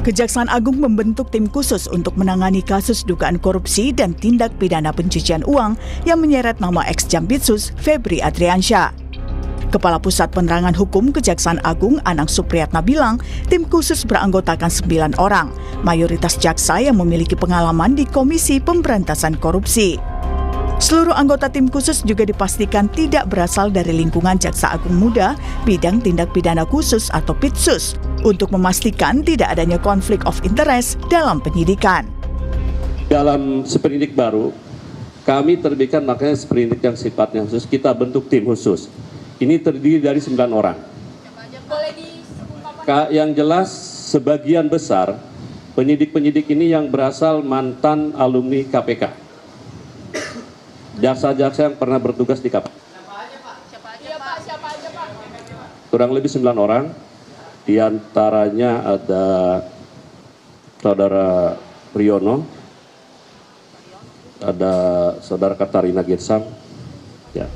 Kejaksaan Agung membentuk tim khusus untuk menangani kasus dugaan korupsi dan tindak pidana pencucian uang yang menyeret nama ex-Jampitsus Febri Adriansyah. Kepala Pusat Penerangan Hukum Kejaksaan Agung Anang Supriyatna bilang, tim khusus beranggotakan 9 orang, mayoritas jaksa yang memiliki pengalaman di Komisi Pemberantasan Korupsi. Seluruh anggota tim khusus juga dipastikan tidak berasal dari lingkungan Jaksa Agung Muda bidang tindak pidana khusus atau PITSUS untuk memastikan tidak adanya konflik of interest dalam penyidikan. Dalam seperindik baru, kami terbitkan makanya seperindik yang sifatnya khusus, kita bentuk tim khusus. Ini terdiri dari 9 orang. Yang jelas sebagian besar penyidik-penyidik ini yang berasal mantan alumni KPK. Jaksa-jaksa yang pernah bertugas di KPK. Kurang lebih 9 orang, di antaranya ada Saudara Riono, ada Saudara Katarina Girsang. Ya.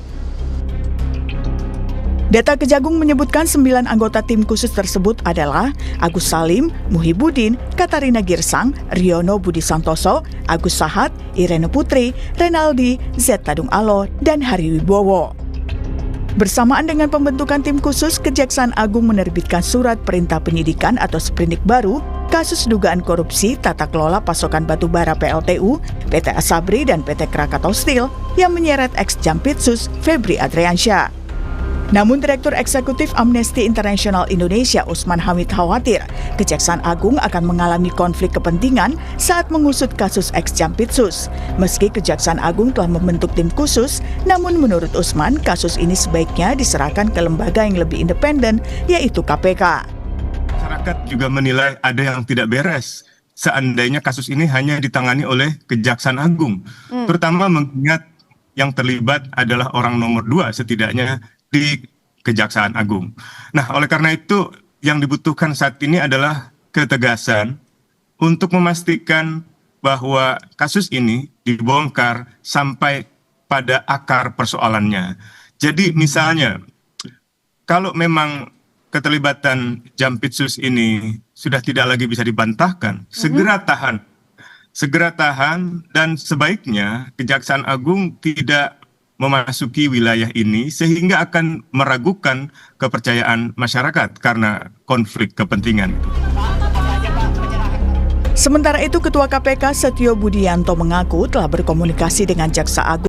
Data Kejagung menyebutkan 9 anggota tim khusus tersebut adalah Agus Salim, Muhibudin, Katarina Girsang, Riono Budi Santoso, Agus Sahat, Irene Putri, Renaldi, Z Tadung Alo, dan Hari Wibowo. Bersamaan dengan pembentukan tim khusus, Kejaksaan Agung menerbitkan surat perintah penyidikan atau sprindik baru kasus dugaan korupsi tata kelola pasokan batubara PLTU, PT Asabri, dan PT Krakatau Steel yang menyeret ex-Jampitsus Febri Adriansyah. Namun Direktur Eksekutif Amnesty International Indonesia Usman Hamid khawatir Kejaksaan Agung akan mengalami konflik kepentingan saat mengusut kasus ex-Jampitsus. Meski Kejaksaan Agung telah membentuk tim khusus, namun menurut Usman kasus ini sebaiknya diserahkan ke lembaga yang lebih independen, yaitu KPK. Masyarakat juga menilai ada yang tidak beres seandainya kasus ini hanya ditangani oleh Kejaksaan Agung. Terutama mengingat yang terlibat adalah orang nomor 2 setidaknya di Kejaksaan Agung. Nah, oleh karena itu yang dibutuhkan saat ini adalah ketegasan untuk memastikan bahwa kasus ini dibongkar sampai pada akar persoalannya. Jadi misalnya, kalau memang keterlibatan Jampitsus ini sudah tidak lagi bisa dibantahkan, segera tahan dan sebaiknya Kejaksaan Agung tidak memasuki wilayah ini sehingga akan meragukan kepercayaan masyarakat karena konflik kepentingan. Sementara itu, Ketua KPK Setio Budianto mengaku telah berkomunikasi dengan Jaksa Agung